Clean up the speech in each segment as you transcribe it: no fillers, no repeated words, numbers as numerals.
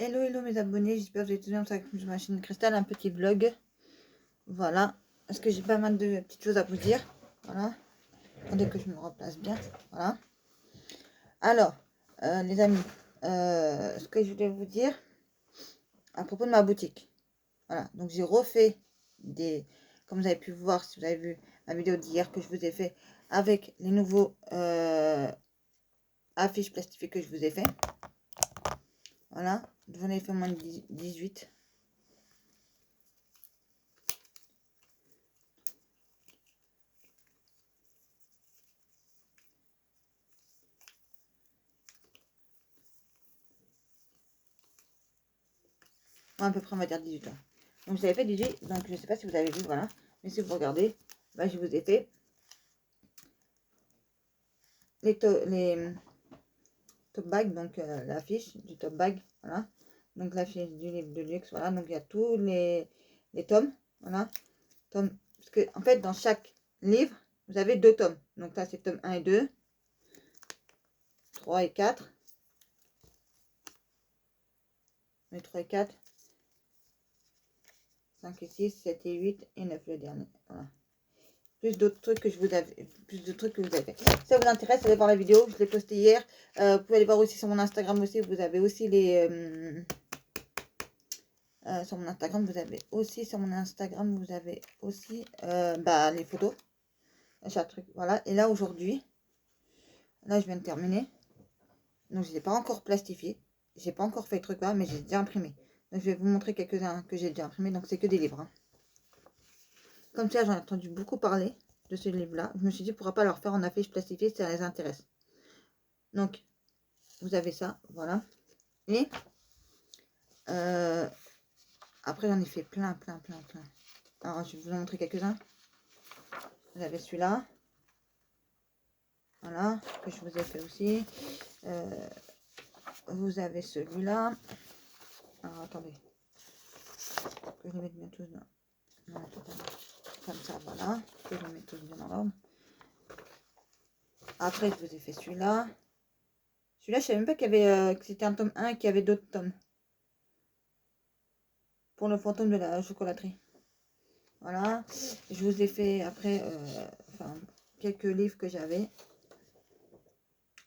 Hello, hello mes abonnés, j'espère que vous allez tous bien avec ma chaîne Cristal, un petit vlog. Voilà, parce que j'ai pas mal de petites choses à vous dire. Voilà, attendez que je me replace bien. Voilà. Alors, les amis, ce que je voulais vous dire à propos de ma boutique. Voilà, donc j'ai refait des, comme vous avez pu voir, si vous avez vu ma vidéo d'hier que je vous ai fait avec les nouveaux affiches plastifiées que je vous ai fait. Voilà, j'en ai fait moins de 18. À peu près, on va dire 18 ans. Donc, j'avais fait 18, donc je ne sais pas si vous avez vu, voilà. Mais si vous regardez, là, je vous ai fait les top bags, donc l'affiche du top bag, voilà. Donc, l'affiche du livre de luxe, voilà. Donc, il y a tous les tomes, voilà. Tomes, parce que, en fait, dans chaque livre, vous avez 2 tomes. Donc, là, c'est tome 1 et 2, 3 et 4. Les 3 et 4. 5 et 6, 7 et 8 et 9 le dernier, voilà. Plus d'autres trucs que je vous avais, plus de trucs que vous avez. Si ça vous intéresse, allez voir la vidéo, je l'ai postée hier. Vous pouvez aller voir aussi sur mon Instagram aussi, vous avez aussi les sur mon Instagram, vous avez aussi les photos. Chaque truc, voilà. Et là aujourd'hui, là je viens de terminer. Donc je n'ai pas encore plastifié, j'ai pas encore fait le truc là, mais j'ai déjà imprimé. Donc je vais vous montrer quelques-uns que j'ai déjà imprimé. Donc c'est que des livres. Hein. Comme ça, j'en ai entendu beaucoup parler de ce livre-là. Je me suis dit, pourquoi pas leur faire en affiche plastifiée si ça les intéresse. Donc, vous avez ça, voilà. Et après, j'en ai fait plein. Alors, je vais vous en montrer quelques-uns. Vous avez celui-là. Voilà, que je vous ai fait aussi. Vous avez celui-là. Alors, attendez. Que je les mette bien tous dans... Non, comme ça, voilà. Que je les mette tous bien dans l'ordre. Après, je vous ai fait celui-là. Celui-là, je savais même pas qu'il y avait, que c'était un tome 1 et qu'il y avait d'autres tomes. Pour le fantôme de la chocolaterie. Voilà. Je vous ai fait après quelques livres que j'avais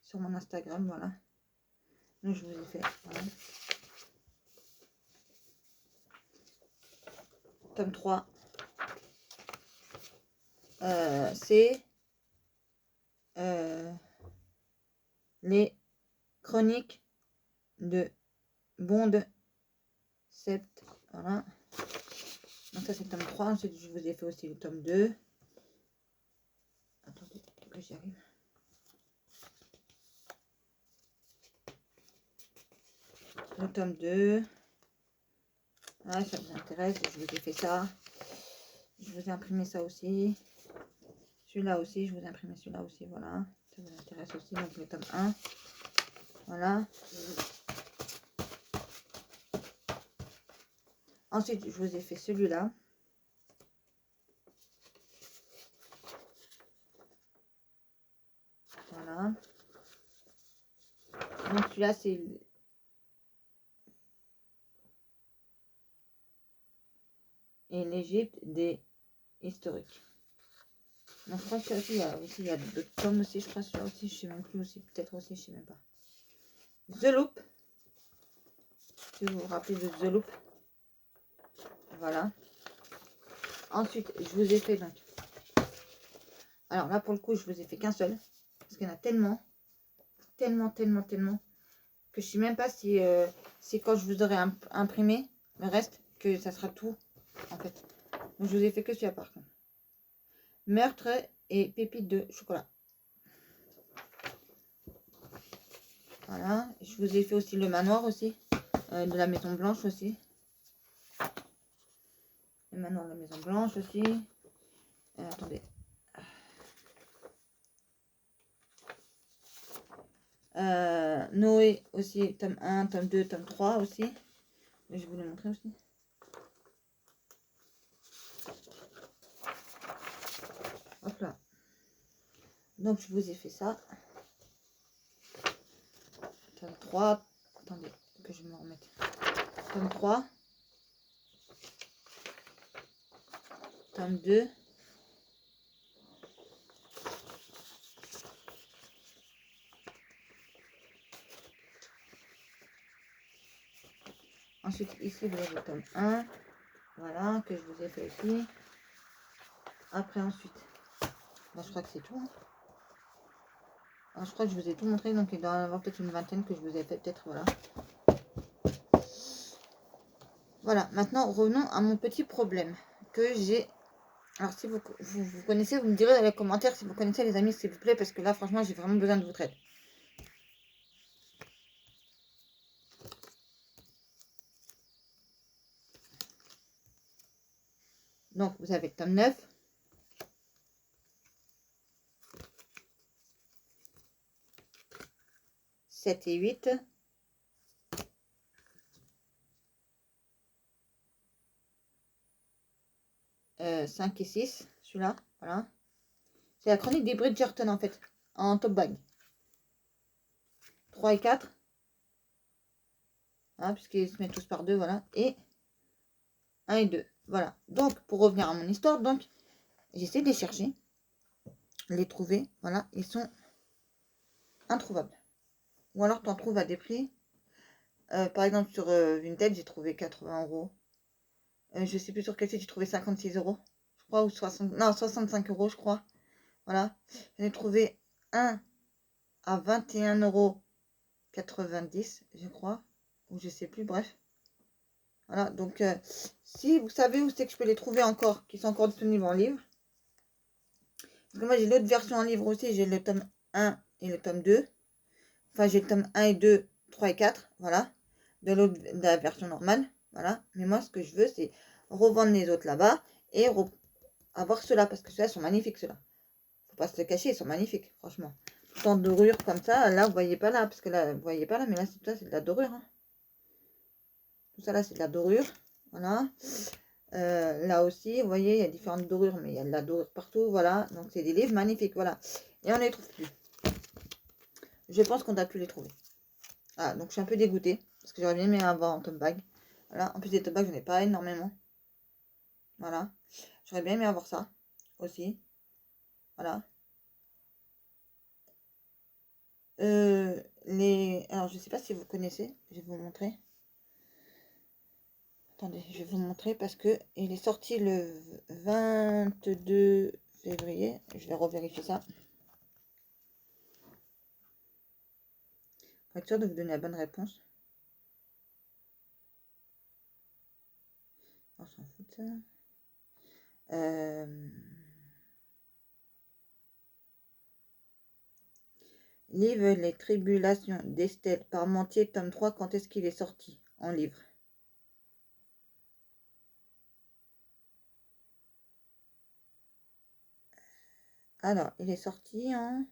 sur mon Instagram. Voilà. Donc, je vous ai fait. Voilà. Tome 3. C'est les chroniques de Bond 7. Voilà. Donc ça c'est le tome 3. Ensuite je vous ai fait aussi le tome 2. Attendez que j'y arrive. Le tome 2. Ah, ça vous intéresse, je vous ai fait ça. Je vous ai imprimé ça aussi. Celui-là aussi, je vous ai imprimé celui-là aussi, voilà. Ça vous intéresse aussi, donc le tome 1. Voilà. Ensuite, je vous ai fait celui-là. Voilà. Donc celui-là, c'est l'Égypte des historiques. Donc je crois que aussi, il y a d'autres tomes aussi, je crois celui-là aussi, je sais même plus aussi, peut-être aussi, je sais même pas. The Loop. Si vous vous rappelez de The Loop. Voilà. Ensuite, je vous ai fait donc. Alors là, pour le coup, je vous ai fait qu'un seul. Parce qu'il y en a tellement, que je sais même pas si, si quand je vous aurai imprimé le reste, que ça sera tout, en fait. Donc, je vous ai fait que celui-là, par contre. Meurtre et pépites de chocolat. Voilà. Je vous ai fait aussi le manoir aussi. De la Maison Blanche aussi. Le manoir de la Maison Blanche aussi. Attendez. Noé aussi, tome 1, tome 2, tome 3 aussi. Je vais vous le montrer aussi. Hop là. Donc je vous ai fait ça. Tome 3. Attendez, que je me remette. tome 3, tome 2, ensuite ici vous avez le tome 1, voilà, que je vous ai fait aussi. Après ensuite, bah, je crois que c'est tout. Hein. Alors, je crois que je vous ai tout montré, donc il doit y en avoir peut-être une vingtaine que je vous ai fait, peut-être, voilà. Voilà, maintenant revenons à mon petit problème que j'ai. Alors si vous connaissez, vous me direz dans les commentaires si vous connaissez les amis, s'il vous plaît, parce que là franchement j'ai vraiment besoin de votre aide. Donc vous avez le tome 9. « 7 et 8. « 5 et 6, celui-là, voilà. C'est la chronique des Bridgerton en fait, en top bag. 3 et 4. Hein, puisqu'ils se mettent tous par deux, voilà. Et 1 et 2. Voilà. Donc, pour revenir à mon histoire, donc, j'essaie de les chercher. Les trouver. Voilà. Ils sont introuvables. Ou alors, tu en trouves à des prix. Par exemple, sur Vinted, j'ai trouvé 80 €. Je sais plus sur quel site, j'ai trouvé 56 €. Je crois, ou 60... Non, 65 €, je crois. Voilà. J'en ai trouvé un à 21,90 €, je crois. Ou je sais plus, bref. Voilà, donc si vous savez où c'est que je peux les trouver encore, qui sont encore disponibles en livre. Parce que moi j'ai l'autre version en livre aussi, j'ai le tome 1 et le tome 2. Enfin j'ai le tome 1 et 2, 3 et 4, voilà. De la version normale, voilà. Mais moi ce que je veux c'est revendre les autres là-bas et avoir ceux-là, parce que ceux-là sont magnifiques ceux-là. Faut pas se le cacher, ils sont magnifiques, franchement. Tout en dorure comme ça, là vous voyez pas là, parce que là vous voyez pas là, mais là c'est de la dorure. Hein. Tout ça là c'est de la dorure, voilà. Là aussi, vous voyez, il y a différentes dorures, mais il y a de la dorure partout, voilà. Donc, c'est des livres magnifiques, voilà. Et on ne les trouve plus. Je pense qu'on a pu les trouver. Ah, donc je suis un peu dégoûtée, parce que j'aurais bien aimé avoir en top bag. Voilà, en plus des top bags, je n'ai pas énormément. Voilà. J'aurais bien aimé avoir ça, aussi. Voilà. Alors, je ne sais pas si vous connaissez, je vais vous montrer. Attendez, je vais vous montrer parce que il est sorti le 22 février. Je vais revérifier ça. Pour être sûr de vous donner la bonne réponse. On s'en fout de ça. Livre Les Tribulations d'Estelle Parmentier, tome 3. Quand est-ce qu'il est sorti en livre? Alors, il est sorti en...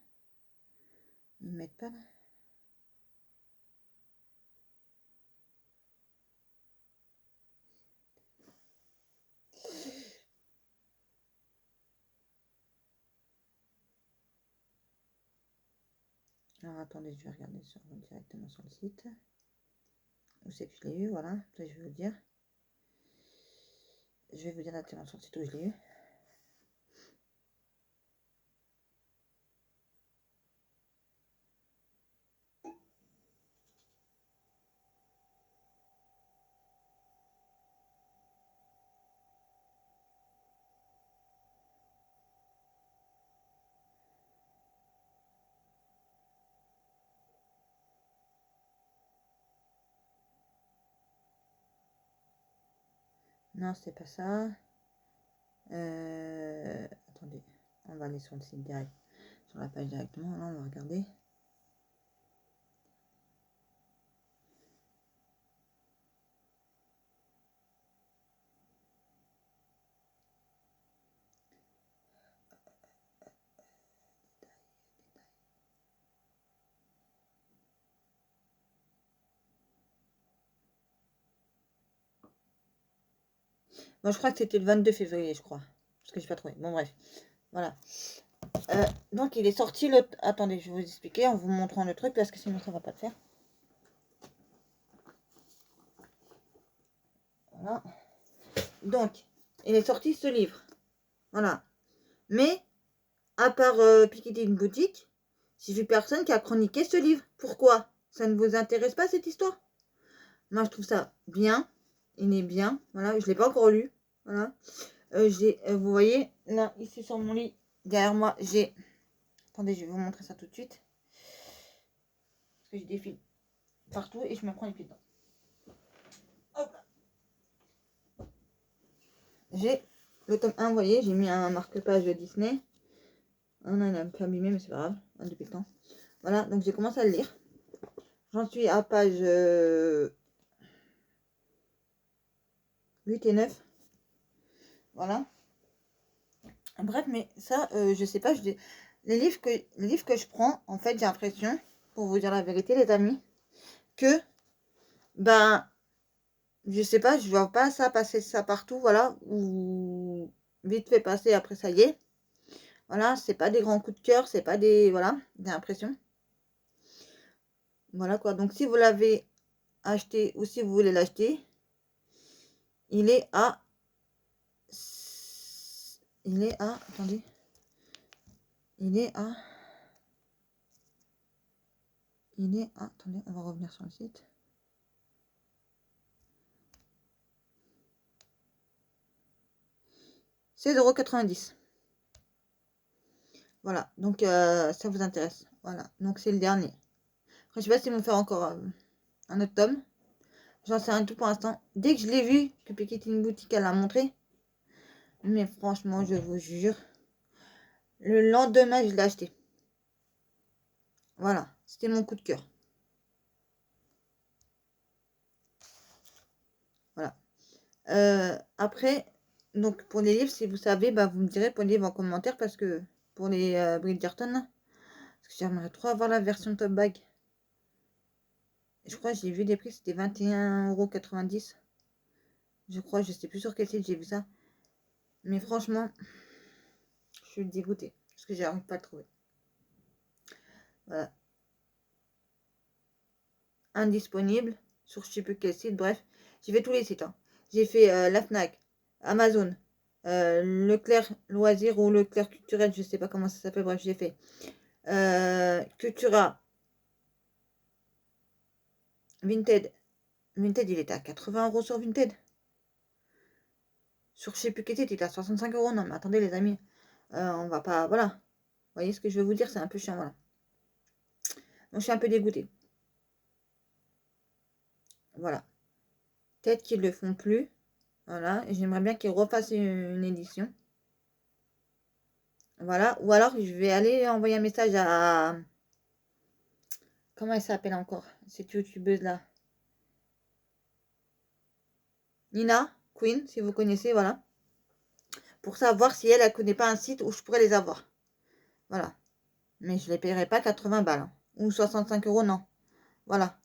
Ils mettent pas là. Alors, attendez, je vais regarder directement sur le site. Où c'est que je l'ai eu, voilà. Ça, je vais vous dire. Je vais vous dire directement sur le site où je l'ai eu. Non, c'est pas ça. Attendez, on va aller sur le site direct, sur la page directement. Là, on va regarder. Moi, je crois que c'était le 22 février, je crois. Parce que je n'ai pas trouvé. Bon, bref. Voilà. Donc, il est sorti le... Attendez, je vais vous expliquer en vous montrant le truc, parce que sinon, ça ne va pas le faire. Voilà. Donc, il est sorti ce livre. Voilà. Mais, à part Piketty une boutique, j'ai vu personne qui a chroniqué ce livre. Pourquoi? Ça ne vous intéresse pas cette histoire? Moi, je trouve ça bien. Il est bien. Voilà, je ne l'ai pas encore lu. Voilà. Vous voyez, là, ici sur mon lit, derrière moi, j'ai... Attendez, je vais vous montrer ça tout de suite. Parce que j'ai des fils partout et je me prends les pieds dedans. Hop là. J'ai le tome 1, vous voyez, j'ai mis un marque-page de Disney. Ah non, il est un peu abîmé, mais c'est pas grave, depuis le temps. Voilà, donc j'ai commencé à le lire. J'en suis à page 8 et 9. Voilà. Bref, mais ça, je sais pas, les livres que je prends, en fait, j'ai l'impression, pour vous dire la vérité, les amis, que, ben, je sais pas, je vois pas ça passer ça partout, voilà, ou vite fait passer, après ça y est. Voilà, c'est pas des grands coups de cœur, c'est pas des, voilà, j'ai l'impression. Voilà quoi, donc si vous l'avez acheté ou si vous voulez l'acheter, il est à, attendez, attendez, on va revenir sur le site. C'est 16,90 €. Voilà, donc ça vous intéresse. Voilà, donc c'est le dernier. Après, je sais pas s'ils vont faire encore un autre tome. J'en sais rien tout pour l'instant. Dès que je l'ai vu, que Piketty une boutique, elle l'a montré. Mais franchement, je vous jure, le lendemain, je l'ai acheté. Voilà, c'était mon coup de cœur. Voilà. Après, donc pour les livres, si vous savez, bah, vous me direz pour les livres en commentaire parce que pour les Bridgerton, là, parce que j'aimerais trop avoir la version top bag. Je crois que j'ai vu des prix, c'était 21,90 €. Je crois, je sais plus sur quel site j'ai vu ça. Mais franchement, je suis dégoûtée parce que j'arrive pas à le trouver. Voilà. Indisponible sur je sais plus quel site, bref. J'ai fait tous les sites. Hein. J'ai fait la Fnac, Amazon, Leclerc Loisir ou Leclerc Culturel, je sais pas comment ça s'appelle, bref, j'ai fait. Cultura, Vinted. Vinted, il était à 80 € sur Vinted. Sur je sais plus quel site, il était à 65 €. Non, mais attendez, les amis, on va pas. Voilà. Vous voyez ce que je veux vous dire, c'est un peu chiant, voilà. Donc, je suis un peu dégoûtée. Voilà. Peut-être qu'ils le font plus. Voilà. Et j'aimerais bien qu'ils refassent une édition. Voilà. Ou alors, je vais aller envoyer un message à... Comment elle s'appelle encore? Cette youtubeuse-là. Nina Queen, si vous connaissez, voilà. Pour savoir si elle connaît pas un site où je pourrais les avoir. Voilà. Mais je ne les paierai pas 80 balles. Hein. Ou 65 €, non. Voilà.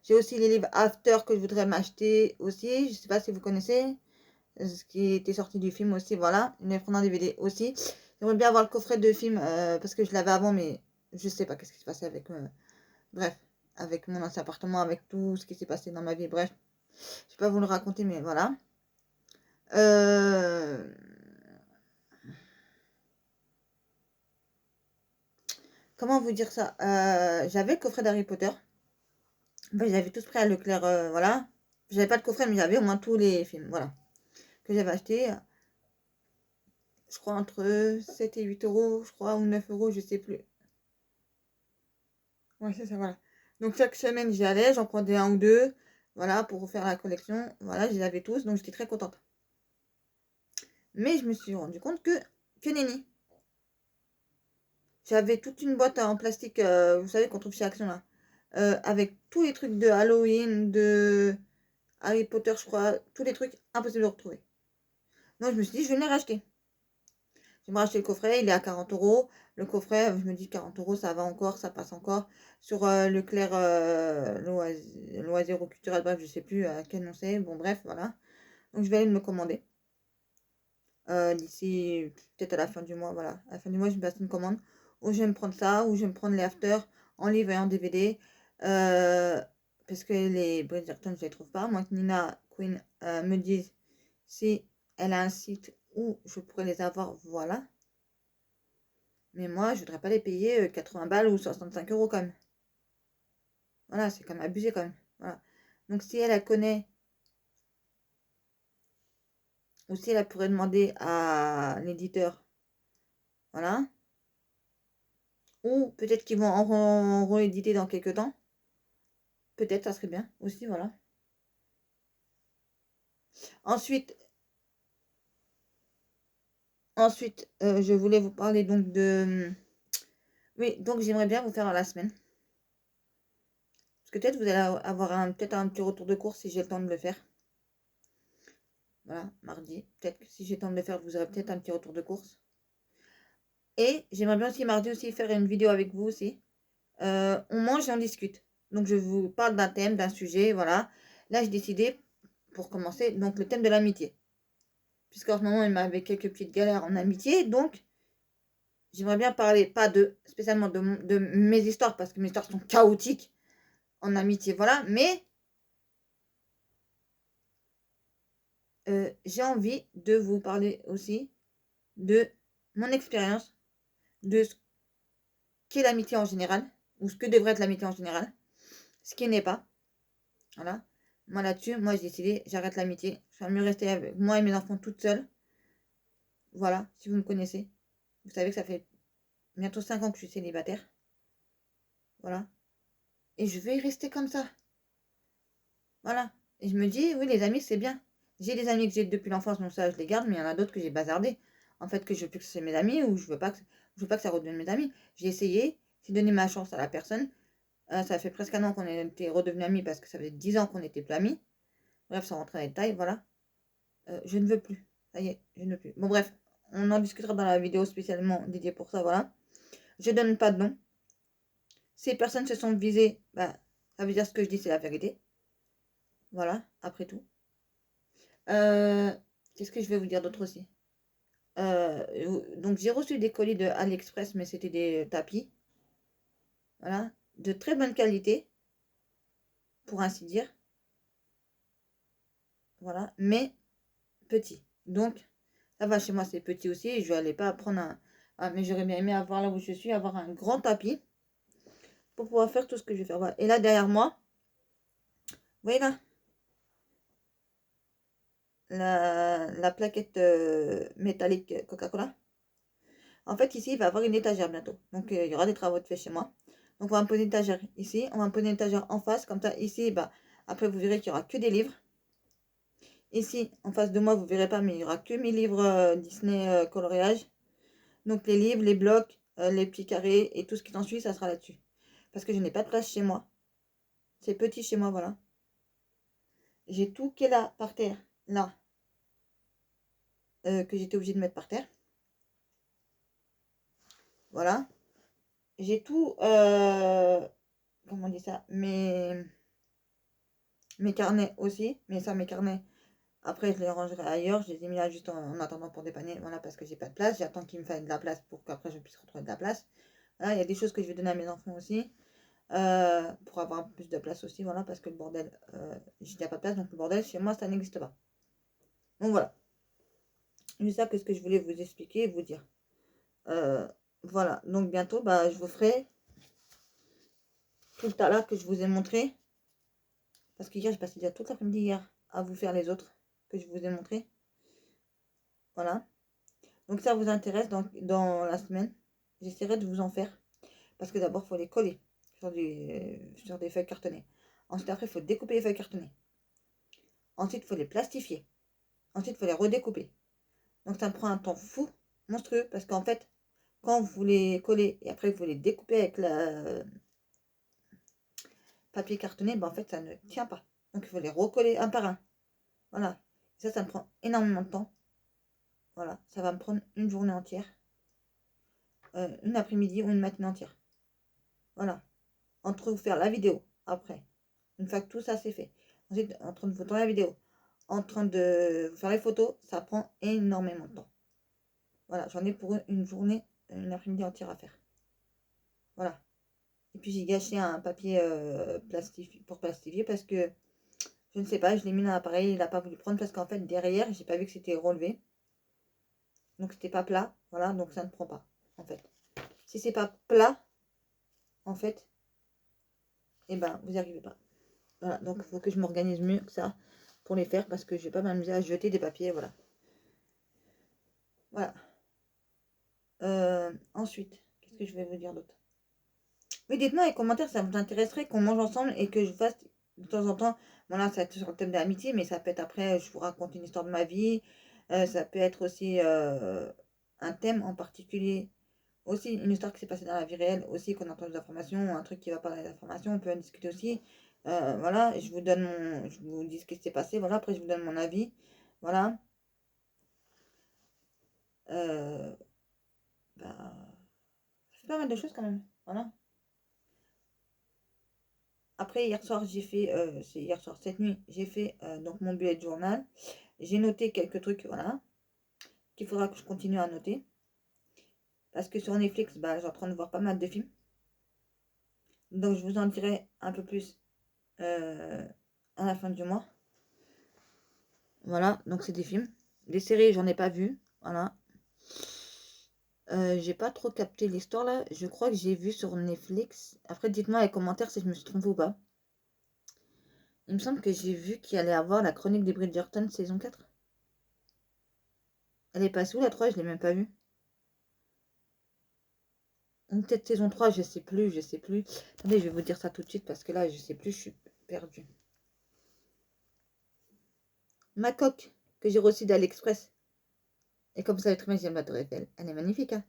J'ai aussi les livres After que je voudrais m'acheter aussi. Je sais pas si vous connaissez. Ce qui était sorti du film aussi, voilà. Je vais prendre en DVD aussi. J'aimerais bien avoir le coffret de film parce que je l'avais avant, mais je sais pas qu'est-ce qui se passait avec... bref, avec mon ancien appartement, avec tout ce qui s'est passé dans ma vie. Bref, je vais pas vous le raconter, mais voilà. Comment vous dire ça? J'avais le coffret d'Harry Potter. Enfin, j'avais tous pris à Leclerc, voilà. J'avais pas de coffret, mais j'avais au moins tous les films, voilà. Que j'avais acheté, je crois, entre 7 et 8 €, je crois, ou 9 €, je sais plus. Ouais, c'est ça, voilà. Donc, chaque semaine, j'y allais, j'en prenais un ou deux, voilà, pour faire la collection. Voilà, je les avais tous, donc j'étais très contente. Mais je me suis rendu compte que nenni. J'avais toute une boîte en plastique, vous savez, qu'on trouve chez Action, là. Avec tous les trucs de Halloween, de Harry Potter, je crois, tous les trucs impossibles de retrouver. Donc, je me suis dit, je vais les racheter. Je vais racheter le coffret, il est à 40 €. Le coffret, je me dis 40 €, ça va encore, ça passe encore. Sur Leclerc Loisir ou Culturel, bref, je sais plus à quel nom c'est. Bon, bref, voilà. Donc, je vais aller me commander. D'ici, peut-être à la fin du mois, voilà. À la fin du mois, je me passe une commande. Ou je vais me prendre ça, ou je vais me prendre les After en livre et en DVD. parce que les Bridgerton, je les trouve pas. Moi, que Nina Queen me dise si elle a un site où je pourrais les avoir, voilà. Mais moi, je voudrais pas les payer 80 balles ou 65 euros quand même. Voilà, c'est quand même abusé quand même. Voilà. Donc si elle connaît, ou si elle pourrait demander à l'éditeur, voilà. Ou peut-être qu'ils vont en rééditer dans quelques temps. Peut-être, ça serait bien aussi, voilà. Ensuite, je voulais vous parler donc de... Oui, donc j'aimerais bien vous faire la semaine. Parce que peut-être vous allez avoir peut-être un petit retour de course si j'ai le temps de le faire. Voilà, mardi. Peut-être que si j'ai le temps de le faire, vous aurez peut-être un petit retour de course. Et j'aimerais bien aussi mardi aussi faire une vidéo avec vous aussi. On mange et on discute. Donc je vous parle d'un thème, d'un sujet, voilà. Là, j'ai décidé, pour commencer, donc le thème de l'amitié. Puisqu'en ce moment, il m'avait quelques petites galères en amitié. Donc, j'aimerais bien parler, pas spécialement de mes histoires, parce que mes histoires sont chaotiques en amitié, voilà. Mais j'ai envie de vous parler aussi de mon expérience, de ce qu'est l'amitié en général, ou ce que devrait être l'amitié en général, ce qui n'est pas. Voilà. Moi là-dessus, moi j'ai décidé, j'arrête l'amitié. Je vais mieux rester avec moi et mes enfants toute seule. Voilà, si vous me connaissez. Vous savez que ça fait bientôt 5 ans que je suis célibataire. Voilà. Et je vais y rester comme ça. Voilà. Et je me dis, oui, les amis, c'est bien. J'ai des amis que j'ai depuis l'enfance, donc ça, je les garde, mais il y en a d'autres que j'ai bazardés. En fait, que je veux plus que c'est mes amis ou je veux pas que ça redevienne mes amis. J'ai essayé, j'ai donné ma chance à la personne. Ça fait presque un an qu'on était redevenus amis parce que ça fait 10 ans qu'on n'était plus amis. Bref, sans rentrer dans les détails, voilà. Je ne veux plus. Ça y est, je ne veux plus. Bon, bref, on en discutera dans la vidéo spécialement dédiée pour ça, voilà. Je donne pas de nom. Si les personnes se sont visées, bah, ça veut dire ce que je dis, c'est la vérité. Voilà, après tout. Qu'est-ce que je vais vous dire d'autre aussi? Donc j'ai reçu des colis de AliExpress, mais c'était des tapis. Voilà, de très bonne qualité, pour ainsi dire. Voilà, mais petit. Donc, ça va, chez moi c'est petit aussi. Et je n'allais pas prendre un... Ah, mais j'aurais bien aimé avoir là où je suis, avoir un grand tapis pour pouvoir faire tout ce que je vais faire. Voilà. Et là, derrière moi, vous voyez là, la plaquette métallique Coca-Cola. En fait, ici, il va y avoir une étagère bientôt. Donc, il y aura des travaux de fait chez moi. Donc, on va me poser une étagère ici. On va me poser une étagère en face. Comme ça, ici, bah, après, vous verrez qu'il n'y aura que des livres. Ici, en face de moi, vous ne verrez pas, mais il n'y aura que mes livres Disney coloriage. Donc, les livres, les blocs, les petits carrés et tout ce qui s'ensuit, ça sera là-dessus. Parce que je n'ai pas de place chez moi. C'est petit chez moi, voilà. J'ai tout qui est là, par terre, là, que j'étais obligée de mettre par terre. Voilà. J'ai tout, comment on dit ça, mes carnets aussi, mais ça, mes carnets, après, je les rangerai ailleurs. Je les ai mis là juste en attendant pour dépanner, voilà, parce que j'ai pas de place. J'attends qu'il me fasse de la place pour qu'après je puisse retrouver de la place. Voilà, il y a des choses que je vais donner à mes enfants aussi, pour avoir plus de place aussi, voilà, parce que le bordel, il n'y a pas de place, donc le bordel, chez moi, ça n'existe pas. Donc voilà. C'est ça que ce que je voulais vous expliquer et vous dire. Voilà, donc bientôt, bah, je vous ferai tout le tas là que je vous ai montré. Parce que hier, j'ai passé déjà toute l'après-midi hier à vous faire les autres que je vous ai montré. Voilà. Donc ça vous intéresse dans la semaine. J'essaierai de vous en faire. Parce que d'abord, il faut les coller sur des feuilles cartonnées. Ensuite, après, il faut découper les feuilles cartonnées. Ensuite, il faut les plastifier. Ensuite, il faut les redécouper. Donc ça me prend un temps fou, monstrueux. Parce qu'en fait, quand vous les collez et après vous les découpez avec le papier cartonné, ben en fait, ça ne tient pas. Donc il faut les recoller un par un. Voilà. Ça me prend énormément de temps. Voilà, ça va me prendre une journée entière. Une après-midi ou une matinée entière. Voilà. Entre vous faire la vidéo, après, une fois que tout ça c'est fait. Ensuite, en train de vous tourner la vidéo, en train de vous faire les photos, ça prend énormément de temps. Voilà, j'en ai pour une journée, une après-midi entière à faire. Voilà. Et puis j'ai gâché un papier pour plastifier parce que je ne sais pas, je l'ai mis dans l'appareil, il n'a pas voulu prendre parce qu'en fait derrière, j'ai pas vu que c'était relevé. Donc c'était pas plat, voilà, donc ça ne prend pas en fait. Si c'est pas plat, en fait, et ben vous n'y arrivez pas. Voilà, donc il faut que je m'organise mieux que ça pour les faire parce que je vais pas m'amuser à jeter des papiers, voilà. Voilà. Ensuite, qu'est-ce que je vais vous dire d'autre? Oui, dites-moi les commentaires, ça vous intéresserait qu'on mange ensemble et que je fasse de temps en temps, voilà, ça va être sur le thème de l'amitié, mais ça peut être après, je vous raconte une histoire de ma vie, ça peut être aussi un thème en particulier, aussi une histoire qui s'est passée dans la vie réelle, aussi qu'on entend des informations, un truc qui va pas dans les informations, on peut en discuter aussi. Voilà, je vous dis ce qui s'est passé, voilà, après je vous donne mon avis, voilà. Euh, bah, ça fait pas mal de choses quand même, voilà. Après, hier soir, j'ai fait, c'est hier soir, cette nuit, j'ai fait donc mon bullet journal. J'ai noté quelques trucs, voilà, qu'il faudra que je continue à noter. Parce que sur Netflix, bah, je suis en train de voir pas mal de films. Donc, je vous en dirai un peu plus à la fin du mois. Voilà, donc c'est des films. Des séries, j'en ai pas vu, voilà. J'ai pas trop capté l'histoire là. Je crois que j'ai vu sur Netflix. Après, dites-moi les commentaires si je me suis trompée ou pas. Il me semble que j'ai vu qu'il allait avoir la chronique des Bridgerton saison 4. Elle est passée où la 3? Je l'ai même pas vue. Ou peut-être saison 3, je sais plus, je sais plus. Attendez, je vais vous dire ça tout de suite parce que là, je sais plus, je suis perdue. Ma coque que j'ai reçue d'AliExpress. Et comme vous savez très bien, j'aime la Tour Eiffel. Elle est magnifique, hein.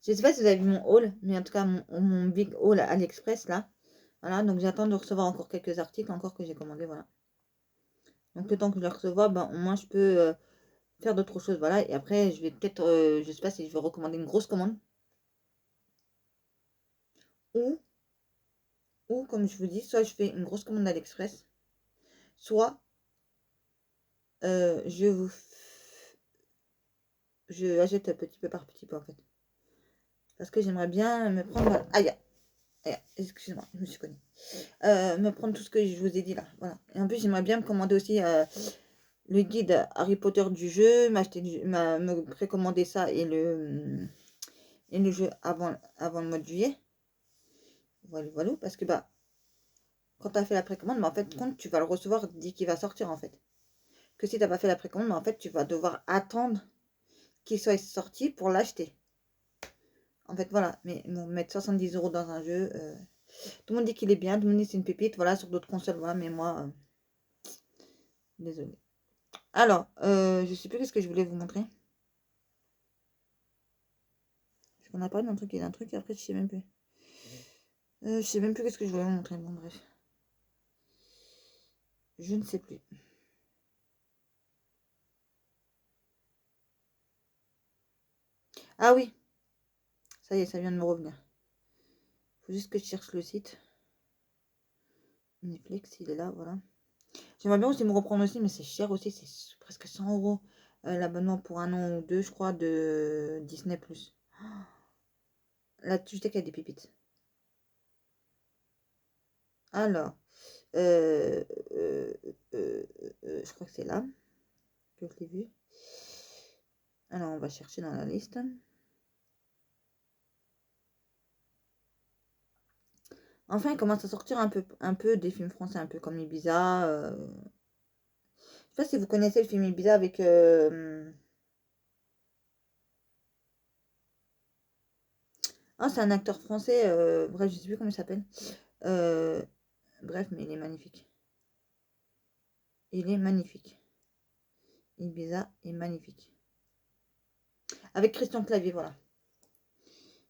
Je sais pas si vous avez vu mon haul, mais en tout cas, mon big haul à AliExpress, là. Voilà, donc j'attends de recevoir encore quelques articles encore que j'ai commandés, voilà. Donc le temps que je les reçois, ben, au moins je peux faire d'autres choses, voilà. Et après, je vais peut-être, je sais pas si je vais recommander une grosse commande. Ou, comme je vous dis, soit je fais une grosse commande d'AliExpress, soit je vous je achète petit peu par petit peu en fait. Parce que j'aimerais bien me prendre. Aïe, aïe, excusez-moi, je me suis connue. Me prendre tout ce que je vous ai dit là. Voilà. Et en plus, j'aimerais bien me commander aussi le guide Harry Potter du jeu, me précommander ça et le jeu avant le mois de juillet. Voilà, voilà. Parce que bah, quand tu as fait la précommande, bah, en fait, compte, tu vas le recevoir dès qu'il va sortir en fait. Que si tu n'as pas fait la précommande, bah, en fait, tu vas devoir attendre qu'il soit sorti pour l'acheter. En fait, voilà. Mais bon, mettre 70 € dans un jeu, tout le monde dit qu'il est bien, tout le monde dit que c'est une pépite. Voilà, sur d'autres consoles, voilà. Mais moi, désolé. Alors, je sais plus qu'est-ce que je voulais vous montrer. Parce qu'on a parlé d'un truc et d'un truc, et après, je sais même plus. Je sais même plus qu'est-ce que je voulais vous montrer. Bon, bref. Je ne sais plus. Ah oui. Ça y est, ça vient de me revenir. Faut juste que je cherche le site. Netflix, il est là, voilà. J'aimerais bien aussi me reprendre aussi, mais c'est cher aussi, c'est presque 100 € l'abonnement pour un an ou deux, je crois, de Disney+. Là-dessus, je sais qu'il y a des pépites. Alors, euh, euh, je crois que c'est là que je l'ai vu. Alors, on va chercher dans la liste. Enfin, il commence à sortir un peu des films français, un peu comme Ibiza. Je sais pas si vous connaissez le film Ibiza avec... Ah, c'est un acteur français, bref, je sais plus comment il s'appelle. Euh, Bref, mais il est magnifique. Il est magnifique. Ibiza est magnifique. Avec Christian Clavier, voilà.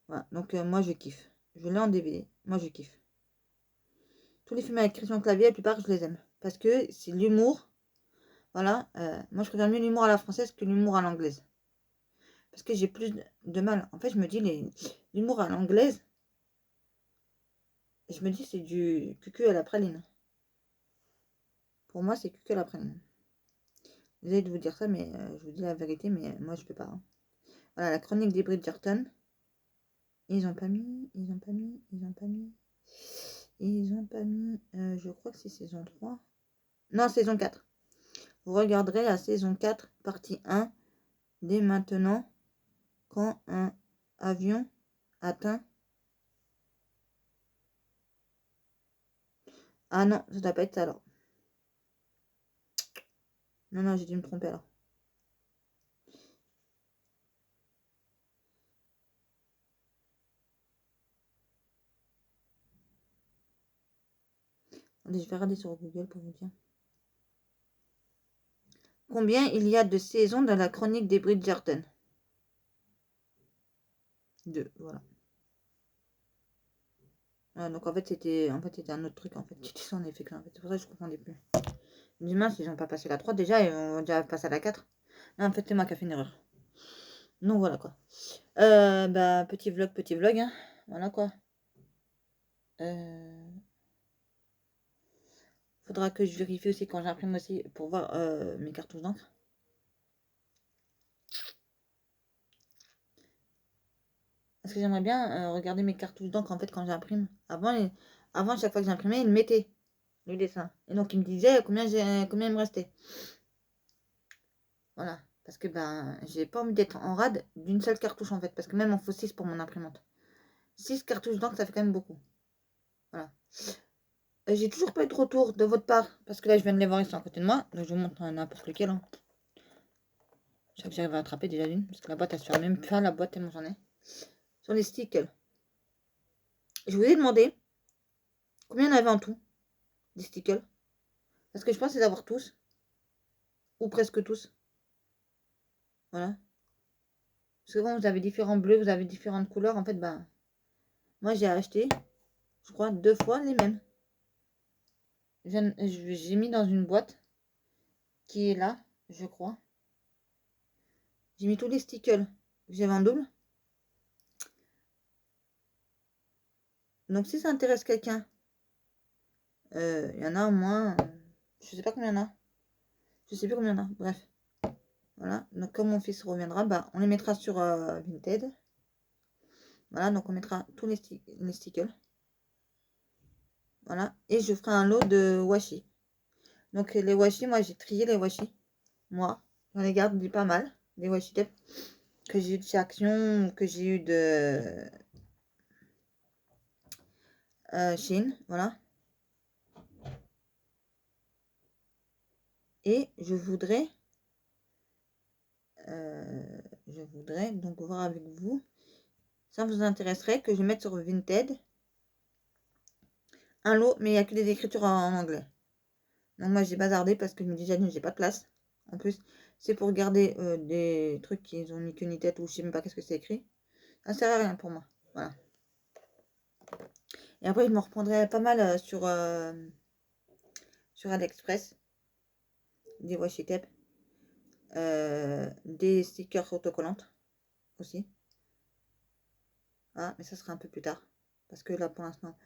Voilà, donc moi je kiffe. Je l'ai en DVD, moi je kiffe. Tous les films avec Christian Clavier, la plupart je les aime. Parce que c'est l'humour. Voilà, moi je préfère mieux l'humour à la française que l'humour à l'anglaise. Parce que j'ai plus de mal. En fait, je me dis, l'humour à l'anglaise, je me dis c'est du cucu à la praline. Pour moi, c'est cucu à la praline. Désolée de vous dire ça, mais je vous dis la vérité, mais moi je peux pas, hein. Voilà, la chronique des Bridgerton. Ils ont pas mis, ils ont pas mis, ils ont pas mis. Ils ont pas mis... je crois que c'est saison 3. Non, saison 4. Vous regarderez la saison 4, partie 1, dès maintenant, quand un avion atteint... Ah non, ça doit pas être ça alors. Non, non, j'ai dû me tromper alors. Attendez, je vais regarder sur Google pour vous dire. Combien il y a de saisons dans la chronique des Bridgerton? 2, voilà. Ah, donc en fait c'était un autre truc en fait. C'était ça en effet que en fait. C'est pour ça que je comprenais plus. Du mince, ils n'ont pas passé la 3 déjà et on va déjà passer à la 4. Non, en fait c'est moi qui ai fait une erreur. Donc voilà quoi. Bah petit vlog, hein. Voilà quoi. Faudra que je vérifie aussi quand j'imprime aussi pour voir mes cartouches d'encre. Parce que j'aimerais bien regarder mes cartouches d'encre en fait quand j'imprime. Avant, chaque fois que j'imprimais, il mettait le dessin. Et donc il me disait combien il me restait. Voilà. Parce que ben j'ai pas envie d'être en rade d'une seule cartouche en fait. Parce que même il en faut 6 pour mon imprimante. 6 cartouches d'encre, ça fait quand même beaucoup. Voilà. J'ai toujours pas eu de retour de votre part. Parce que là, je viens de les voir, ils sont à côté de moi. Donc je vous montre n'importe lequel. Hein. Je sais que j'arrive à attraper déjà l'une. Parce que la boîte, elle se ferme même pas la boîte tellement j'en ai. Sur les stickers. Je vous ai demandé combien il y en avait en tout. Des stickers. Parce que je pense les avoir tous. Ou presque tous. Voilà. Parce que quand vous avez différents bleus, vous avez différentes couleurs. En fait, ben, moi j'ai acheté, je crois, 2 fois les mêmes. J'ai mis dans une boîte qui est là, je crois. J'ai mis tous les stickers que j'avais en double. Donc si ça intéresse quelqu'un, il y en a au moins, je sais pas combien il y en a. Je sais plus combien il y en a. Bref. Voilà. Donc comme mon fils reviendra, bah, on les mettra sur Vinted. Voilà, donc on mettra tous les stickers. Voilà. Et je ferai un lot de washi. Donc les washi, moi j'ai trié les washi. Moi, j'en ai gardé pas mal. Les washi tape que j'ai eu de chez Action, que j'ai eu de Chine. Voilà. Et je voudrais donc voir avec vous. Ça vous intéresserait que je mette sur Vinted un lot, mais il n'y a que des écritures en anglais. Donc moi j'ai bazardé parce que je me dis j'ai pas de place. En plus, c'est pour garder des trucs qui ont ni queue ni tête ou je sais même pas qu'est-ce que c'est écrit. Ça sert à rien pour moi. Voilà. Et après je me reprendrai pas mal sur AliExpress. Des washi tape. Des stickers autocollantes aussi. Ah, mais ça sera un peu plus tard. Parce que là pour l'instant,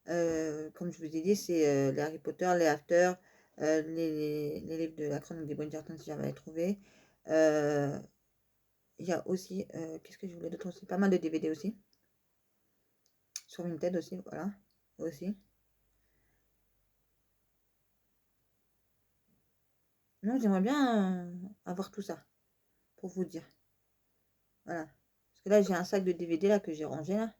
comme je vous ai dit, c'est les Harry Potter, les After, les livres de la chronique des Bridgerton si j'avais trouvé. Il y a aussi, qu'est-ce que je voulais d'autre aussi? Pas mal de DVD aussi. Sur Vinted aussi, voilà. Aussi. Non, j'aimerais bien avoir tout ça. Pour vous dire. Voilà. Parce que là, j'ai un sac de DVD là que j'ai rangé là.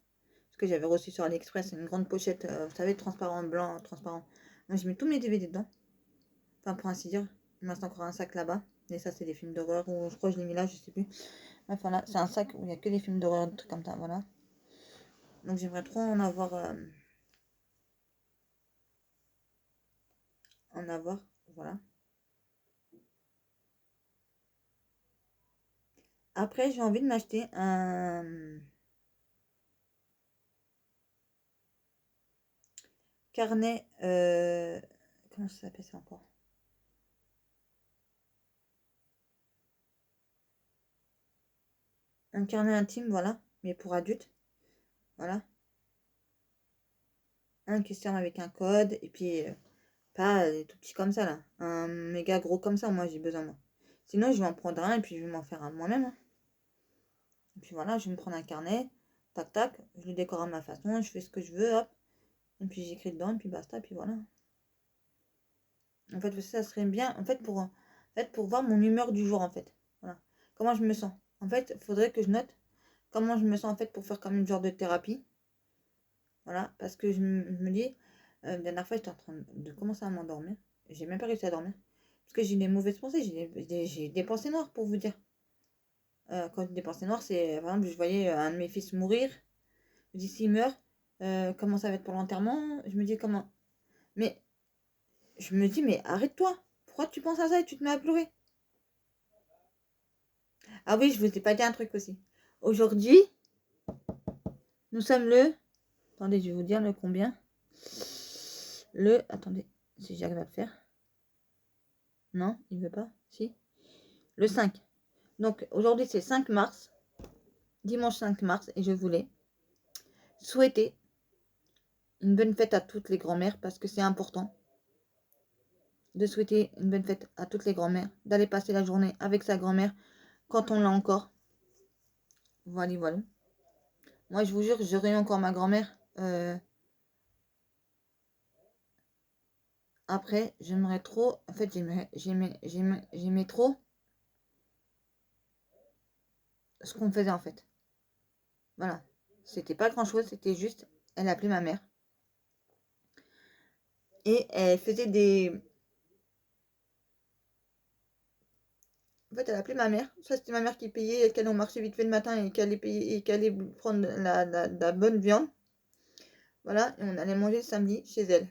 Parce que j'avais reçu sur AliExpress une grande pochette, vous savez, transparent, blanc, transparent. Moi, je mets tous mes DVD dedans. Enfin, pour ainsi dire. Il me reste encore un sac là-bas. Et ça, c'est des films d'horreur. Ou je crois que je l'ai mis là, je sais plus. Bref, voilà. C'est un sac où il n'y a que des films d'horreur, des trucs comme ça. Voilà. Donc, j'aimerais trop en avoir. Voilà. Après, j'ai envie de m'acheter un carnet. Comment ça s'appelle ça encore? Un carnet intime, voilà. Mais pour adultes. Voilà. Un qui se ferme avec un code. Et puis, pas tout petit comme ça, là. Un méga gros comme ça, moi, j'ai besoin, moi. Sinon, je vais en prendre un et puis je vais m'en faire un moi-même. Hein. Et puis voilà, je vais me prendre un carnet. Tac, tac. Je le décore à ma façon. Je fais ce que je veux, hop. Et puis j'écris dedans, et puis basta, et puis voilà. En fait, ça serait bien, en fait, pour voir mon humeur du jour, en fait. Voilà. Comment je me sens. En fait, il faudrait que je note comment je me sens, en fait, pour faire comme une genre de thérapie. Voilà, parce que je me dis, la dernière fois, j'étais en train de commencer à m'endormir. J'ai même pas réussi à dormir. Parce que j'ai des mauvaises pensées, j'ai des pensées noires, pour vous dire. Quand je dis des pensées noires, c'est, par exemple, je voyais un de mes fils mourir. Je me dis, s'il meurt, comment ça va être pour l'enterrement? Je me dis, comment... Mais, je me dis, mais arrête-toi. Pourquoi tu penses à ça et tu te mets à pleurer? Ah oui, je vous ai pas dit un truc aussi. Aujourd'hui, nous sommes le... Attendez, je vais vous dire le combien. Attendez, si j'arrive à le faire. Non, il veut pas. Si. Le 5. Donc, aujourd'hui, c'est 5 mars. Dimanche 5 mars. Et je voulais souhaiter une bonne fête à toutes les grand-mères parce que c'est important de souhaiter une bonne fête à toutes les grand-mères, d'aller passer la journée avec sa grand-mère quand on l'a encore. Voilà, voilà. Moi, je vous jure, j'aurai encore ma grand-mère. Après, j'aimerais trop. En fait, j'aimais trop ce qu'on faisait en fait. Voilà. C'était pas grand chose, c'était juste. Elle appelait ma mère. Et elle faisait des. En fait, elle appelait ma mère. Ça, c'était ma mère qui payait, qu'elle allait marché vite fait le matin et qu'elle allait payer et qu'elle allait prendre la bonne viande. Voilà. Et on allait manger le samedi chez elle.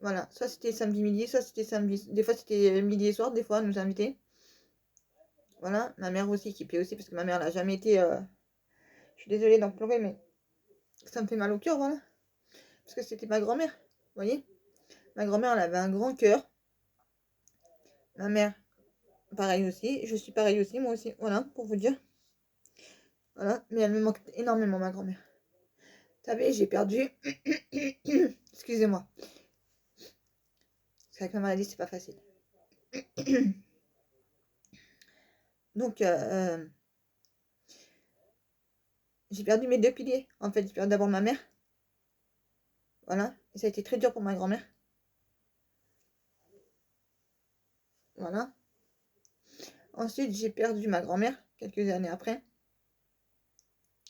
Voilà. Soit c'était samedi midi, soit c'était samedi. Des fois, c'était midi et soir, des fois, elle nous invitait. Voilà. Ma mère aussi qui payait aussi parce que ma mère n'a jamais été. Je suis désolée d'en pleurer, mais ça me fait mal au cœur, voilà. Parce que c'était ma grand-mère. Vous voyez? Ma grand-mère, elle avait un grand cœur. Ma mère, pareil aussi. Je suis pareil aussi, moi aussi. Voilà, pour vous dire. Voilà. Mais elle me manque énormément, ma grand-mère. Vous savez, j'ai perdu. Excusez-moi. Parce qu'avec la maladie, c'est pas facile. Donc, j'ai perdu mes 2 piliers. En fait, j'ai perdu d'abord ma mère. Voilà. Et ça a été très dur pour ma grand-mère. Voilà. Ensuite, j'ai perdu ma grand-mère quelques années après.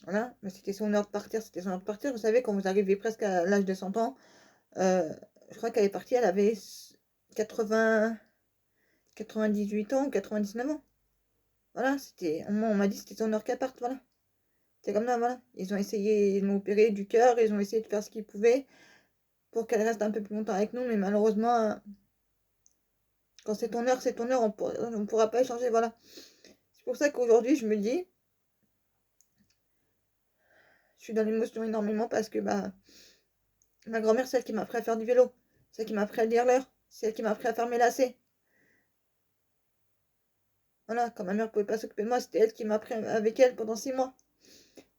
Voilà. Mais c'était son heure de partir. C'était son heure de partir. Vous savez, quand vous arrivez presque à l'âge de 100 ans, je crois qu'elle est partie, elle avait 80, 98 ans, 99 ans. Voilà, c'était, on m'a dit que c'était son heure qu'elle parte, voilà. C'est comme ça, voilà. Ils ont essayé, ils m'ont opéré du cœur, ils ont essayé de faire ce qu'ils pouvaient pour qu'elle reste un peu plus longtemps avec nous, mais malheureusement, quand c'est ton heure, on pourra pas échanger, voilà. C'est pour ça qu'aujourd'hui, je me dis, je suis dans l'émotion énormément parce que, bah, ma grand-mère, c'est elle qui m'a appris à faire du vélo, c'est elle qui m'a appris à lire l'heure, c'est elle qui m'a appris à faire mes lacets. Voilà, quand ma mère pouvait pas s'occuper de moi, c'était elle qui m'a appris avec elle pendant 6 mois.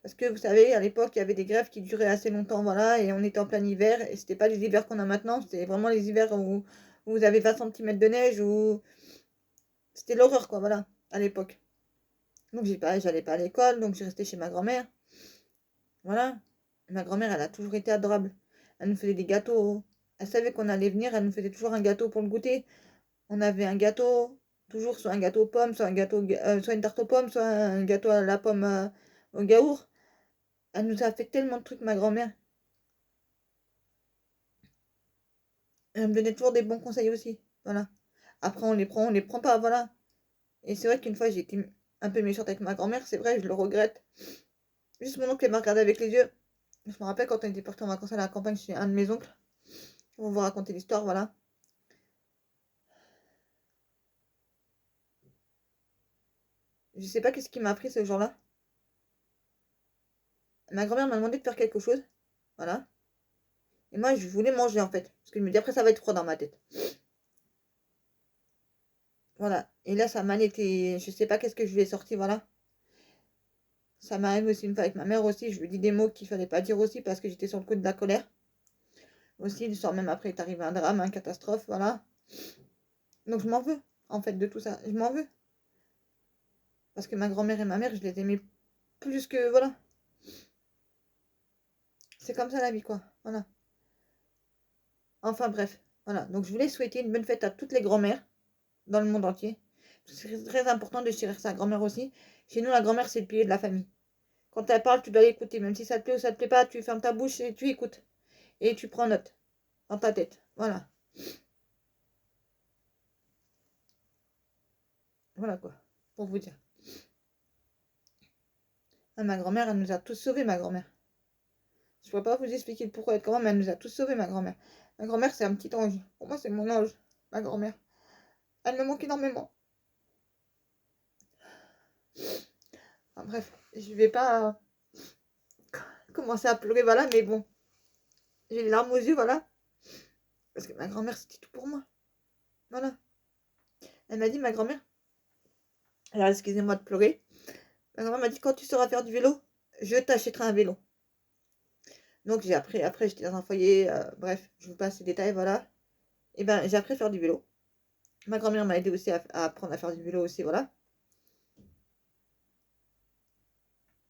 Parce que vous savez, à l'époque, il y avait des grèves qui duraient assez longtemps, voilà, et on était en plein hiver, et c'était pas les hivers qu'on a maintenant, c'était vraiment les hivers où vous avez 20 cm de neige, où c'était l'horreur, quoi, voilà, à l'époque. Donc j'allais pas à l'école, donc j'ai resté chez ma grand-mère. Voilà. Ma grand-mère, elle a toujours été adorable. Elle nous faisait des gâteaux. Elle savait qu'on allait venir, elle nous faisait toujours un gâteau pour le goûter. On avait un gâteau, toujours soit un gâteau aux pommes, soit soit une tarte aux pommes, soit un gâteau à la pomme au yaourt. Elle nous a fait tellement de trucs, ma grand-mère. Elle me donnait toujours des bons conseils aussi. Voilà. Après, on les prend pas, voilà. Et c'est vrai qu'une fois, j'ai été un peu méchante avec ma grand-mère, c'est vrai, je le regrette. Juste mon oncle, elle m'a regardé avec les yeux. Je me rappelle quand on était parti en vacances à la campagne chez un de mes oncles. On va vous raconter l'histoire, voilà. Je sais pas qu'est-ce qui m'a appris ce jour-là. Ma grand-mère m'a demandé de faire quelque chose. Voilà. Et moi, je voulais manger en fait. Parce que je me dis après, ça va être froid dans ma tête. Voilà. Et là, ça m'a été. Je sais pas qu'est-ce que je lui ai sorti, voilà. Ça m'arrive aussi une fois avec ma mère aussi. Je lui dis des mots qu'il fallait pas dire aussi parce que j'étais sur le coup de la colère. Aussi, le soir même après est arrivé un drame, une catastrophe, voilà. Donc je m'en veux, en fait, de tout ça. Je m'en veux. Parce que ma grand-mère et ma mère, je les aimais plus que. Voilà. C'est comme ça la vie, quoi. Voilà. Enfin bref, voilà. Donc je voulais souhaiter une bonne fête à toutes les grand-mères dans le monde entier. C'est très important de chérir sa grand-mère aussi. Chez nous, la grand-mère, c'est le pilier de la famille. Quand elle parle, tu dois l'écouter. Même si ça te plaît ou ça te plaît pas, tu fermes ta bouche et tu écoutes. Et tu prends note dans ta tête. Voilà. Voilà quoi. Pour vous dire. Ah, ma grand-mère, elle nous a tous sauvés, ma grand-mère. Je ne pourrais pas vous expliquer le pourquoi et comment, mais elle nous a tous sauvés, ma grand-mère. Ma grand-mère, c'est un petit ange. Pour moi, c'est mon ange, ma grand-mère. Elle me manque énormément. Enfin, bref, je vais pas commencer à pleurer, voilà, mais bon. J'ai les larmes aux yeux, voilà. Parce que ma grand-mère, c'était tout pour moi. Voilà. Elle m'a dit, ma grand-mère, alors excusez-moi de pleurer. Ma grand-mère m'a dit, quand tu sauras faire du vélo, je t'achèterai un vélo. Donc j'ai appris, après j'étais dans un foyer, bref, je vous passe les détails, voilà. Et ben j'ai appris à faire du vélo. Ma grand-mère m'a aidé aussi à apprendre à faire du vélo aussi, voilà.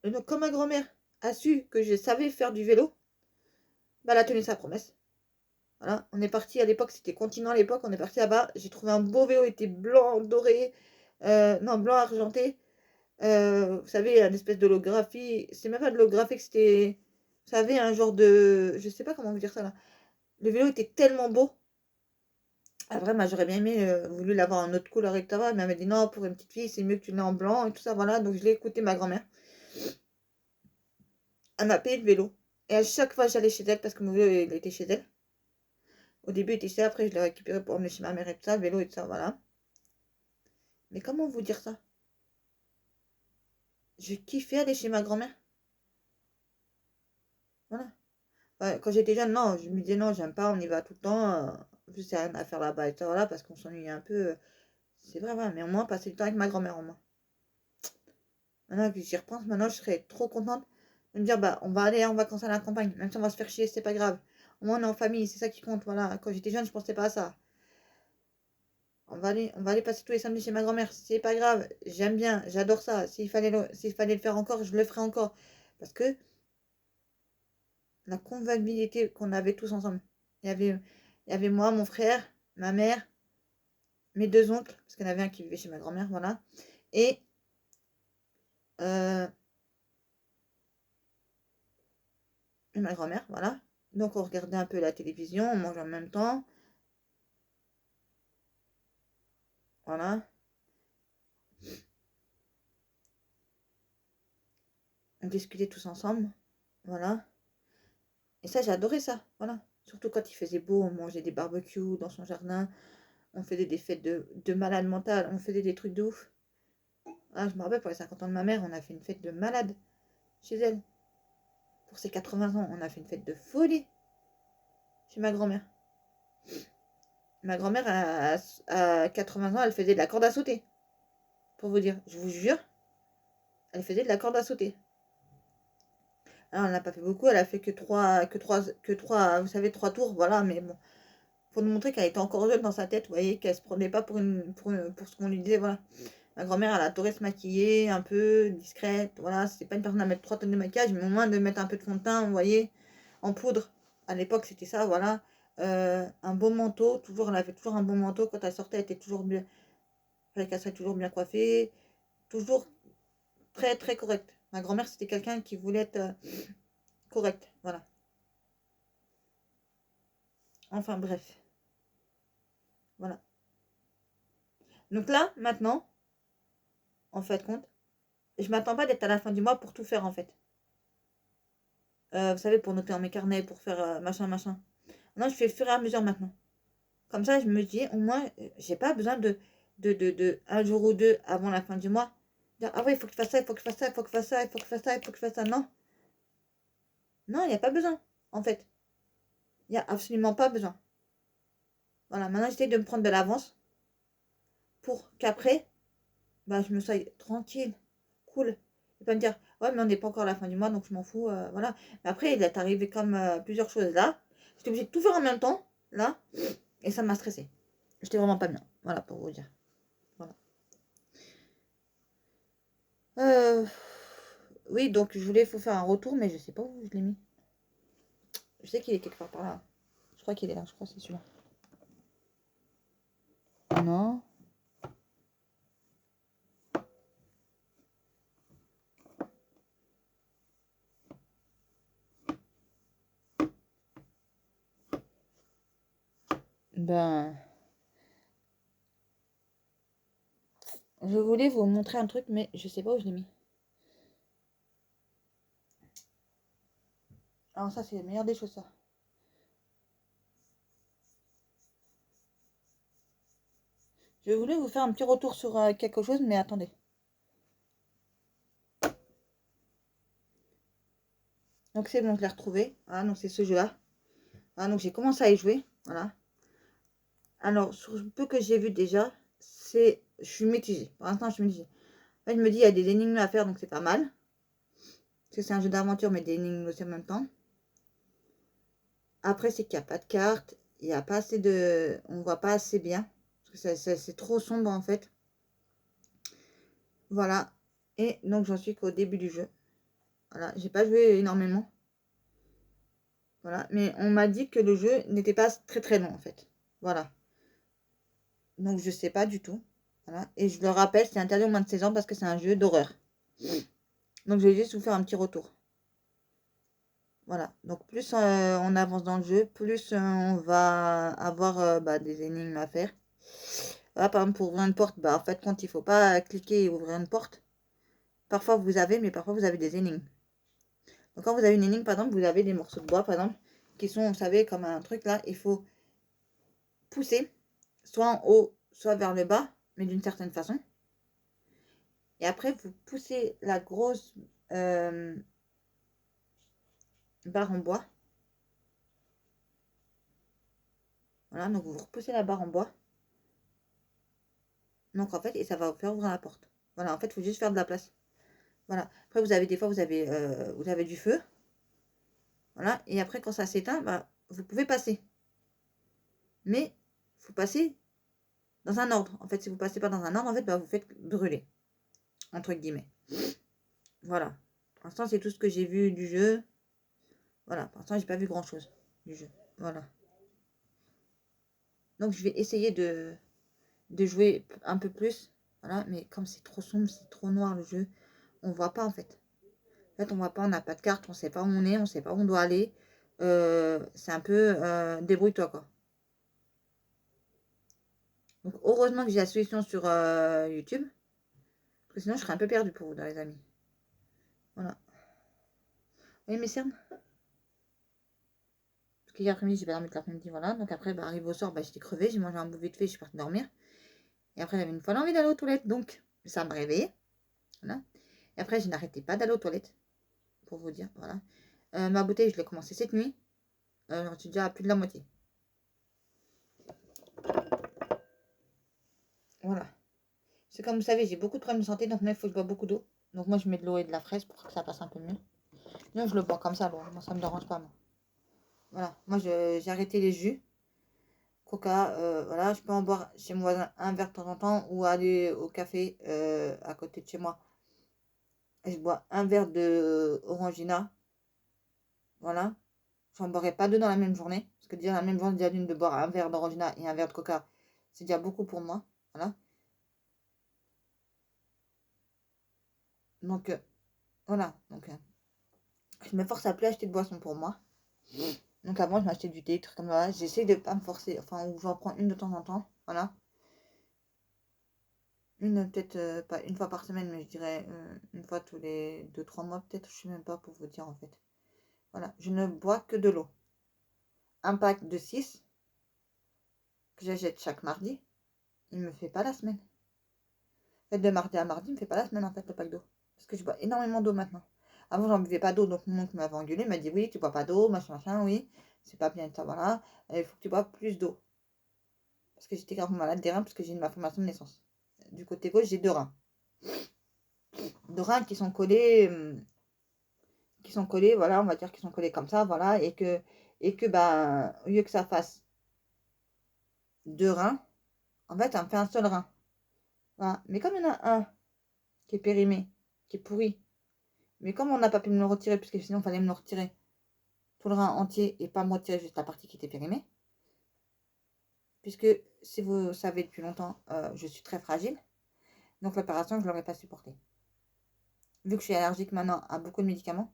Et donc quand ma grand-mère a su que je savais faire du vélo, bah, elle a tenu sa promesse. Voilà, on est parti à l'époque, c'était Continent à l'époque, on est parti là-bas. J'ai trouvé un beau vélo, il était blanc, doré, non, blanc argenté. Vous savez, une espèce d'holographie. C'est même pas de l'holographie, c'était, vous savez, un genre de, je sais pas comment vous dire ça là. Le vélo était tellement beau. Après, moi, j'aurais bien aimé, voulu l'avoir en autre couleur, etc. Mais elle m'a dit non, pour une petite fille, c'est mieux que tu l'aies en blanc et tout ça, voilà. Donc, je l'ai écouté, ma grand-mère. Elle m'a payé le vélo. Et à chaque fois, j'allais chez elle parce que mon vélo, il était chez elle. Au début, il était chez elle, après, je l'ai récupéré pour emmener chez ma mère et tout ça, le vélo et tout ça, voilà. Mais comment vous dire ça? Je kiffais aller chez ma grand-mère. Voilà. Ouais, quand j'étais jeune, non, je me disais non, j'aime pas, on y va tout le temps. En plus, c'est rien à faire là-bas et tout ça, voilà, parce qu'on s'ennuie un peu. C'est vrai, voilà. Mais au moins, passer du temps avec ma grand-mère, au moins. Maintenant que j'y repense, maintenant, je serais trop contente de me dire, bah, on va aller en vacances à la campagne. Même si on va se faire chier, c'est pas grave. Au moins, on est en famille, c'est ça qui compte, voilà. Quand j'étais jeune, je pensais pas à ça. On va aller passer tous les samedis chez ma grand-mère. C'est pas grave. J'aime bien. J'adore ça. S'il fallait le faire encore, je le ferai encore. Parce que la convivialité qu'on avait tous ensemble. Il y avait moi, mon frère, ma mère, mes deux oncles, parce qu'il y en avait un qui vivait chez ma grand-mère, voilà. Et, euh, et ma grand-mère, voilà. Donc on regardait un peu la télévision, on mangeait en même temps. Voilà. On discutait tous ensemble. Voilà. Et ça, j'ai adoré ça. Voilà. Surtout quand il faisait beau, on mangeait des barbecues dans son jardin. On faisait des fêtes de malade mental. On faisait des trucs de ouf. Ah, je me rappelle, pour les 50 ans de ma mère, on a fait une fête de malade chez elle. Pour ses 80 ans, on a fait une fête de folie chez ma grand-mère. Ma grand-mère, à 80 ans, elle faisait de la corde à sauter. Pour vous dire, je vous jure, elle faisait de la corde à sauter. Alors, elle n'a pas fait beaucoup, elle a fait que trois, vous savez, 3 tours, voilà, mais bon. Pour nous montrer qu'elle était encore jeune dans sa tête, vous voyez, qu'elle se prenait pas pour ce qu'on lui disait, voilà. Ma grand-mère, elle adorait se maquiller, un peu discrète, voilà. C'était pas une personne à mettre 3 tonnes de maquillage, mais au moins de mettre un peu de fond de teint, vous voyez, en poudre. À l'époque, c'était ça, voilà. Un beau manteau, toujours, elle avait toujours un bon manteau. Quand elle sortait, elle était toujours bien, fallait qu'elle soit toujours bien coiffée, toujours très très correcte. Ma grand-mère, c'était quelqu'un qui voulait être correcte, voilà. Enfin bref, voilà. Donc là, maintenant, en fait, compte, je m'attends pas d'être à la fin du mois pour tout faire, en fait. Vous savez, pour noter en mes carnets, pour faire machin, machin. Non, je fais au fur et à mesure maintenant. Comme ça, je me dis, au moins, j'ai pas besoin de un jour ou deux avant la fin du mois. Dire, ah ouais, il faut que je fasse ça, il faut que je fasse ça, il faut que je fasse ça, il faut que je fasse ça, il faut que je fasse ça. Non, non, il n'y a pas besoin, en fait. Il n'y a absolument pas besoin. Voilà, maintenant, j'essaie de me prendre de l'avance pour qu'après, bah, je me sois tranquille, cool. Et pas me dire, ouais, mais on n'est pas encore à la fin du mois, donc je m'en fous, voilà. Mais après, il est arrivé comme plusieurs choses là. J'étais obligée de tout faire en même temps, là, et ça m'a stressée. J'étais vraiment pas bien, voilà, pour vous dire. Voilà. Euh, oui, donc je voulais faut faire un retour, mais je sais pas où je l'ai mis. Je sais qu'il est quelque part par là. crois qu'il est là, je crois que c'est celui-là. Non. Ben, je voulais vous montrer un truc, mais je sais pas où je l'ai mis. Alors ça, c'est le meilleur des choses, ça. Je voulais vous faire un petit retour sur quelque chose, mais attendez. Donc c'est bon, je l'ai retrouvé. Voilà, donc c'est ce jeu-là. Voilà, donc j'ai commencé à y jouer. Voilà. Alors, sur le peu que j'ai vu déjà, je suis mitigée. Pour l'instant, je suis mitigée. En fait, je me dis, il y a des énigmes à faire, donc c'est pas mal. Parce que c'est un jeu d'aventure, mais des énigmes aussi en même temps. Après, c'est qu'il n'y a pas de cartes. Il n'y a pas assez de... On voit pas assez bien. Parce que c'est trop sombre, en fait. Voilà. Et donc, j'en suis qu'au début du jeu. Voilà. J'ai pas joué énormément. Voilà. Mais on m'a dit que le jeu n'était pas très très long, en fait. Voilà. Donc, je sais pas du tout. Voilà. Et je le rappelle, c'est interdit aux moins de 16 ans parce que c'est un jeu d'horreur. Donc, je vais juste vous faire un petit retour. Voilà. Donc, plus on avance dans le jeu, plus on va avoir des énigmes à faire. Voilà, par exemple, pour ouvrir une porte, en fait, quand il faut pas cliquer et ouvrir une porte, parfois vous avez, mais parfois vous avez des énigmes. Donc, quand vous avez une énigme, par exemple, vous avez des morceaux de bois, par exemple, qui sont, vous savez, comme un truc là, il faut pousser, soit en haut, soit vers le bas, mais d'une certaine façon. Et après, vous poussez la grosse barre en bois. Voilà, donc vous repoussez la barre en bois. Donc en fait, et ça va vous faire ouvrir la porte. Voilà, en fait, il faut juste faire de la place. Voilà. Après, vous avez des fois, vous avez du feu. Voilà. Et après, quand ça s'éteint, vous pouvez passer. Mais il faut passer dans un ordre. En fait, si vous passez pas dans un ordre, en fait, vous faites brûler. Entre guillemets. Voilà. Pour l'instant, c'est tout ce que j'ai vu du jeu. Voilà. Pour l'instant, j'ai pas vu grand chose du jeu. Voilà. Donc, je vais essayer de jouer un peu plus. Voilà. Mais comme c'est trop sombre, c'est trop noir le jeu, on voit pas en fait. En fait, on voit pas, on n'a pas de carte, on sait pas où on est, on sait pas où on doit aller. C'est un peu débrouille-toi quoi. Donc heureusement que j'ai la solution sur YouTube. Parce que sinon je serais un peu perdue pour vous dans les amis. Voilà. Vous voyez mes cernes? Parce qu'hier après-midi, j'ai pas dormi toute l'après-midi, voilà. Donc après, arrive au soir, j'étais crevée, j'ai mangé un bout vite fait, je suis partie dormir. Et après, j'avais une fois l'envie d'aller aux toilettes, donc ça me réveillait. Voilà. Et après, je n'arrêtais pas d'aller aux toilettes. Pour vous dire, voilà. Ma bouteille, je l'ai commencé cette nuit. J'en suis déjà à plus de la moitié. Voilà. C'est comme vous savez, j'ai beaucoup de problèmes de santé, donc maintenant il faut que je bois beaucoup d'eau. Donc moi je mets de l'eau et de la fraise pour que ça passe un peu mieux. Sinon je le bois comme ça, l'eau. Moi ça me dérange pas. Moi. Voilà. Moi j'ai arrêté les jus. Coca, voilà. Je peux en boire chez mon voisin un verre de temps en temps ou aller au café à côté de chez moi. Et je bois un verre de Orangina. Voilà. J'en boirai pas deux dans la même journée. Parce que déjà la même journée, déjà d'une de boire un verre d'Orangina et un verre de Coca, c'est déjà beaucoup pour moi. Voilà. Donc voilà. Donc je me force à plus acheter de boissons pour moi. Donc avant, je m'achetais du thé, trucs comme ça. J'essaie de pas me forcer. Enfin, ou j'en prends une de temps en temps. Voilà. Une peut-être pas une fois par semaine, mais je dirais une fois tous les 2-3 mois peut-être. Je sais même pas pour vous dire en fait. Voilà. Je ne bois que de l'eau. Un pack de 6 que j'achète chaque mardi. Il me fait pas la semaine. En fait, de mardi à mardi, il me fait pas la semaine en fait le pack d'eau. Parce que je bois énormément d'eau maintenant. Avant, j'en buvais pas d'eau, donc mon oncle m'avait engueulé, m'a dit oui, tu bois pas d'eau, machin, oui, c'est pas bien, ça, voilà. Il faut que tu bois plus d'eau. Parce que j'étais gravement malade des reins, parce que j'ai une malformation de naissance. Du côté gauche, j'ai 2 reins. 2 reins qui sont collés, voilà, on va dire qu'ils sont collés comme ça, voilà, et que au lieu que ça fasse 2 reins, en fait, ça me fait un seul rein. Voilà. Mais comme il y en a un qui est périmé, qui est pourri, mais comme on n'a pas pu me le retirer, puisque sinon il fallait me le retirer tout le rein entier et pas me retirer juste la partie qui était périmée, puisque si vous savez depuis longtemps, je suis très fragile. Donc l'opération, je ne l'aurais pas supportée. Vu que je suis allergique maintenant à beaucoup de médicaments,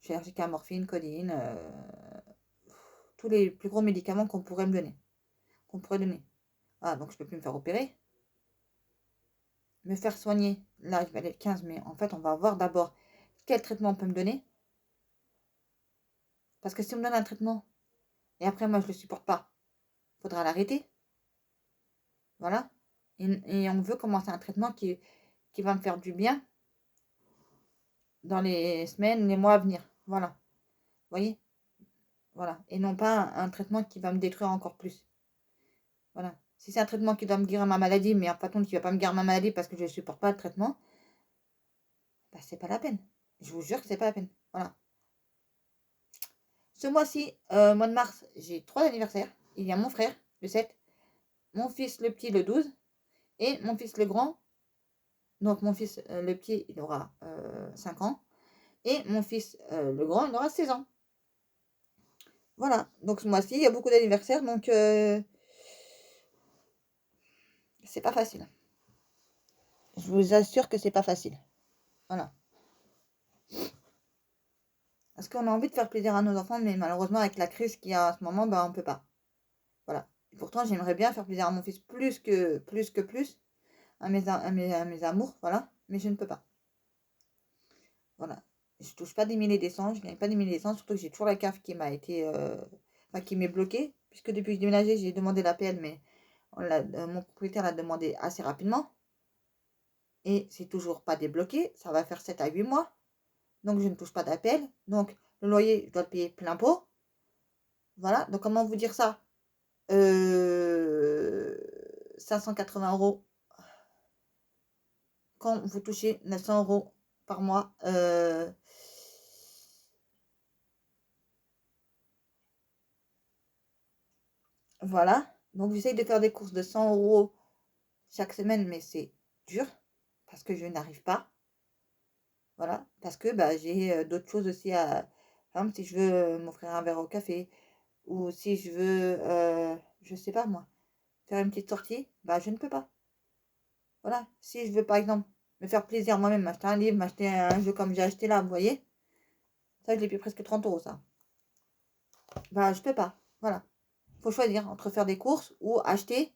je suis allergique à morphine, codéine, tous les plus gros médicaments qu'on pourrait me donner. Qu'on pourrait donner. Ah, donc je ne peux plus me faire opérer. Me faire soigner. Là, je vais aller le 15, mais en fait, on va voir d'abord quel traitement on peut me donner. Parce que si on me donne un traitement, et après moi je ne le supporte pas, il faudra l'arrêter. Voilà. Et on veut commencer un traitement qui va me faire du bien dans les semaines, les mois à venir. Voilà. Vous voyez? Voilà. Et non pas un traitement qui va me détruire encore plus. Voilà. Si c'est un traitement qui doit me guérir ma maladie, mais en fait, qui ne va pas me guérir ma maladie parce que je ne supporte pas le traitement, bah, c'est pas la peine. Je vous jure que c'est pas la peine. Voilà. Ce mois-ci, mois de mars, j'ai 3 anniversaires. Il y a mon frère, le 7, mon fils le petit, le 12, et mon fils le grand. Donc mon fils le petit, il aura 5 ans. Et mon fils le grand, il aura 16 ans. Voilà. Donc ce mois-ci, il y a beaucoup d'anniversaires. Donc c'est pas facile. Je vous assure que c'est pas facile. Voilà. Parce qu'on a envie de faire plaisir à nos enfants, mais malheureusement, avec la crise qu'il y a en ce moment, bah, on peut pas. Voilà. Et pourtant, j'aimerais bien faire plaisir à mon fils plus, à mes amours, voilà. Mais je ne peux pas. Voilà. Je touche pas des milliers et des cents, je gagne pas des milliers et des cents, surtout que j'ai toujours la CAF qui m'a été, enfin, qui m'est bloquée. Puisque depuis que j'ai déménagé, j'ai demandé l'APL, mais mon propriétaire l'a demandé assez rapidement. Et c'est toujours pas débloqué. Ça va faire 7 à 8 mois. Donc, je ne touche pas d'APL. Donc, le loyer, je dois le payer plein pot. Voilà. Donc, comment vous dire ça? 580 euros quand vous touchez 900 euros par mois. Voilà. Donc, j'essaye de faire des courses de 100 euros chaque semaine, mais c'est dur parce que je n'arrive pas. Voilà. Parce que bah, j'ai d'autres choses aussi à. Par exemple, si je veux m'offrir un verre au café ou si je veux, je sais pas moi, faire une petite sortie, bah, je ne peux pas. Voilà. Si je veux, par exemple, me faire plaisir moi-même, m'acheter un livre, m'acheter un jeu comme j'ai acheté là, vous voyez, ça, je l'ai payé presque 30 euros, ça. Bah, je peux pas. Voilà. Faut choisir entre faire des courses ou acheter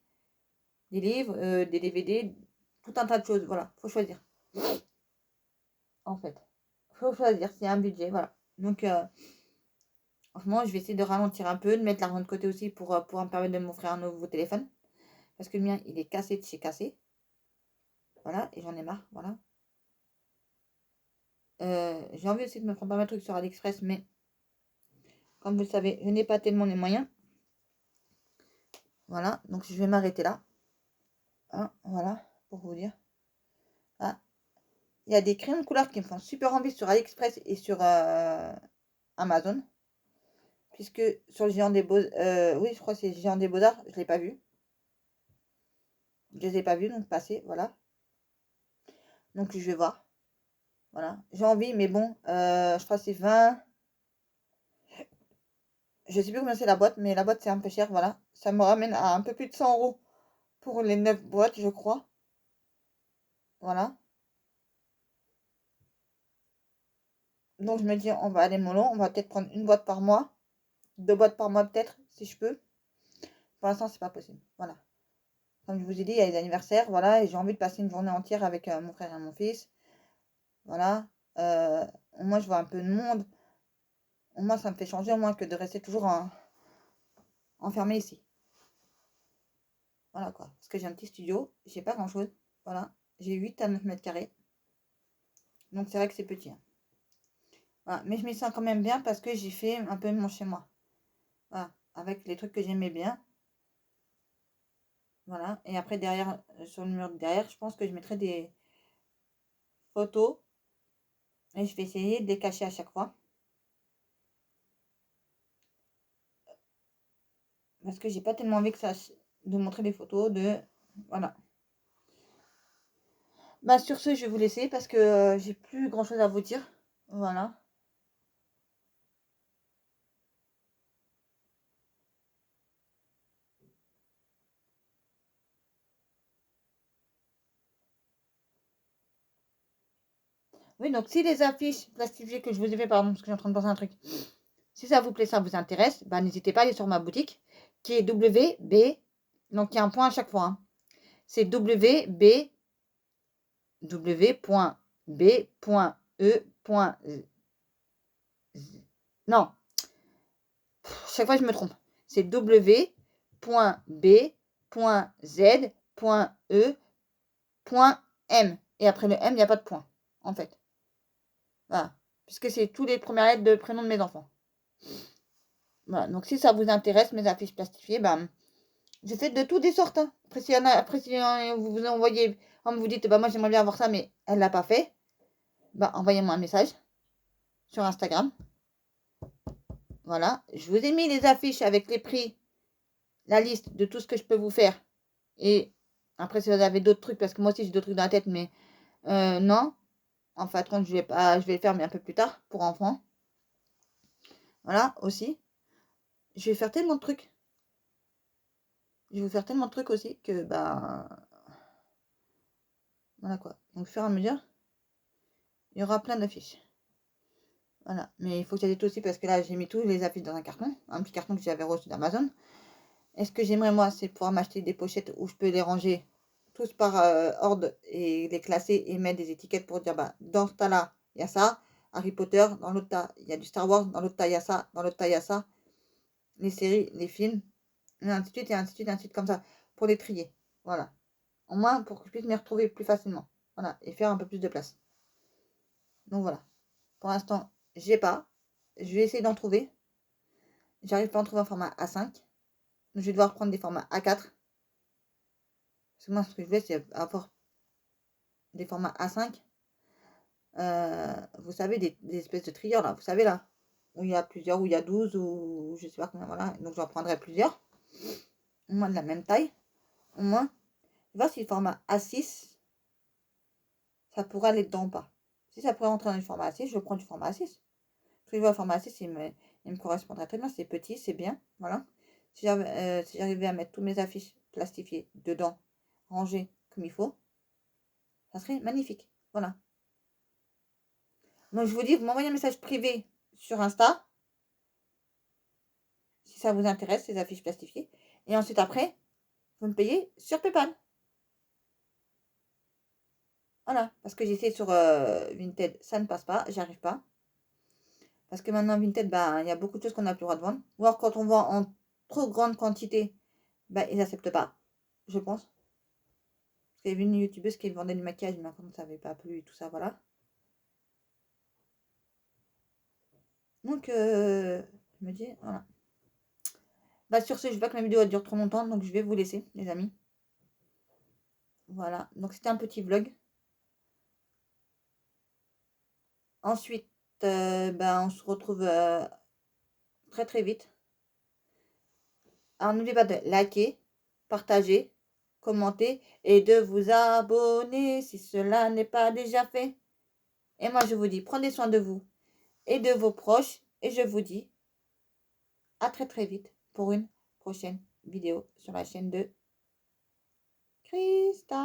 des livres, des DVD, tout un tas de choses. Voilà. Faut choisir. En fait. Faut choisir. C'est un budget. Voilà. Donc, franchement, je vais essayer de ralentir un peu, de mettre l'argent de côté aussi pour me permettre de m'offrir un nouveau téléphone. Parce que le mien, il est cassé de chez cassé. Voilà. Et j'en ai marre. Voilà. J'ai envie aussi de me prendre pas mal de trucs sur AliExpress, mais comme vous le savez, je n'ai pas tellement les moyens. Voilà. Donc, je vais m'arrêter là. Hein, voilà. Pour vous dire. Ah, il y a des crayons de couleur qui me font super envie sur AliExpress et sur Amazon. Puisque sur le géant des beaux... oui, je crois que c'est le géant des beaux-arts. Je ne l'ai pas vu. Je ne les ai pas vus, donc passer, voilà. Donc je vais voir. Voilà. J'ai envie, mais bon, je crois que c'est 20. Je sais plus combien c'est la boîte, mais la boîte c'est un peu cher, voilà. Ça me ramène à un peu plus de 100 euros pour les 9 boîtes, je crois. Voilà. Donc je me dis, on va aller mollo. On va peut-être prendre une boîte par mois. 2 boîtes par mois peut-être, si je peux. Pour l'instant, c'est pas possible. Voilà. Comme je vous ai dit, il y a les anniversaires, voilà. Et j'ai envie de passer une journée entière avec mon frère et mon fils. Voilà. Au moins, je vois un peu de monde. Au moins, ça me fait changer, au moins que de rester toujours enfermé ici. Voilà quoi. Parce que j'ai un petit studio, j'ai pas grand chose. Voilà. J'ai 8 à 9 mètres carrés. Donc c'est vrai que c'est petit, hein. Voilà. Mais je m'y sens quand même bien parce que j'ai fait un peu mon chez moi. Voilà. Avec les trucs que j'aimais bien. Voilà. Et après, derrière, sur le mur de derrière, je pense que je mettrai des photos. Et je vais essayer de les cacher à chaque fois. Parce que j'ai pas tellement envie que ça, de montrer des photos de. Voilà. Bah sur ce, je vais vous laisser parce que j'ai plus grand chose à vous dire. Voilà. Oui, donc si les affiches plastifiées que je vous ai fait, pardon, parce que je suis en train de penser à un truc. Si ça vous plaît, ça vous intéresse, bah, n'hésitez pas à aller sur ma boutique qui est WB. Donc il y a un point à chaque fois. Hein. C'est WB W.B.E. Non, chaque fois je me trompe. C'est W.B.Z.E.M. Et après le M, il n'y a pas de point, en fait. Voilà. Puisque c'est tous les premières lettres de prénom de mes enfants. Voilà. Donc si ça vous intéresse, mes affiches plastifiées, bah, j'ai fait de toutes des sortes. Hein. Après, si vous vous envoyez, vous dites, bah moi j'aimerais bien avoir ça, mais elle l'a pas fait, bah envoyez-moi un message sur Instagram. Voilà. Je vous ai mis les affiches avec les prix, la liste de tout ce que je peux vous faire. Et après, si vous avez d'autres trucs, parce que moi aussi j'ai d'autres trucs dans la tête, mais non. En fait, compte, je vais le faire, mais un peu plus tard, pour enfants. Voilà, aussi. Je vais faire tellement de trucs. Je vais vous faire tellement de trucs aussi que, bah... Voilà quoi. Donc, au fur et à mesure, il y aura plein d'affiches. Voilà. Mais il faut que j'aille aussi parce que là, j'ai mis tous les affiches dans un carton. Un petit carton que j'avais reçu d'Amazon. Et ce que j'aimerais, moi, c'est pouvoir m'acheter des pochettes où je peux les ranger tous par ordre et les classer et mettre des étiquettes pour dire, bah, dans ce tas-là, il y a ça. Harry Potter, dans l'autre tas, il y a du Star Wars. Dans l'autre tas, il y a ça. Dans l'autre tas, il y a ça. Les séries, les films. Et ainsi de suite, et ainsi de suite, ainsi de suite, comme ça. Pour les trier. Voilà. Au moins, pour que je puisse m'y retrouver plus facilement. Voilà. Et faire un peu plus de place. Donc, voilà. Pour l'instant, j'ai pas. Je vais essayer d'en trouver. J'arrive pas à en trouver un format A5. Donc, je vais devoir prendre des formats A4. Parce que moi, ce que je veux, c'est avoir des formats A5. Vous savez, des espèces de trieurs, là. Vous savez, là. Où il y a plusieurs, où il y a 12, ou je sais pas combien, voilà. Donc, j'en prendrai plusieurs. Au moins de la même taille. Au moins. Voir si le format A6, ça pourrait aller dedans ou pas. Si ça pourrait rentrer dans le format A6, je prends du format A6. Parce que je vois le format A6, il me correspondrait très bien. C'est petit, c'est bien. Voilà. Si j'arrivais à mettre tous mes affiches plastifiées dedans, rangées comme il faut, ça serait magnifique. Voilà. Donc je vous dis, vous m'envoyez un message privé sur Insta, si ça vous intéresse, ces affiches plastifiées. Et ensuite après, vous me payez sur PayPal. Voilà. Parce que j'essaie sur Vinted, ça ne passe pas, j'y arrive pas. Parce que maintenant, Vinted, bah, il y a beaucoup de choses qu'on n'a plus le droit de vendre. Ou alors quand on vend en trop grande quantité, bah, ils n'acceptent pas, je pense. Parce qu'il y avait une youtubeuse qui vendait du maquillage, mais comme ça n'avait pas plu et tout ça, voilà. Donc, je me dis, voilà. Bah, sur ce, je veux pas que ma vidéo elle dure trop longtemps, donc je vais vous laisser, les amis. Voilà, donc c'était un petit vlog. Ensuite, bah, on se retrouve très très vite. Alors, n'oubliez pas de liker, partager, commenter et de vous abonner si cela n'est pas déjà fait. Et moi, je vous dis, prenez soin de vous et de vos proches. Et je vous dis à très très vite pour une prochaine vidéo sur la chaîne de Cristal.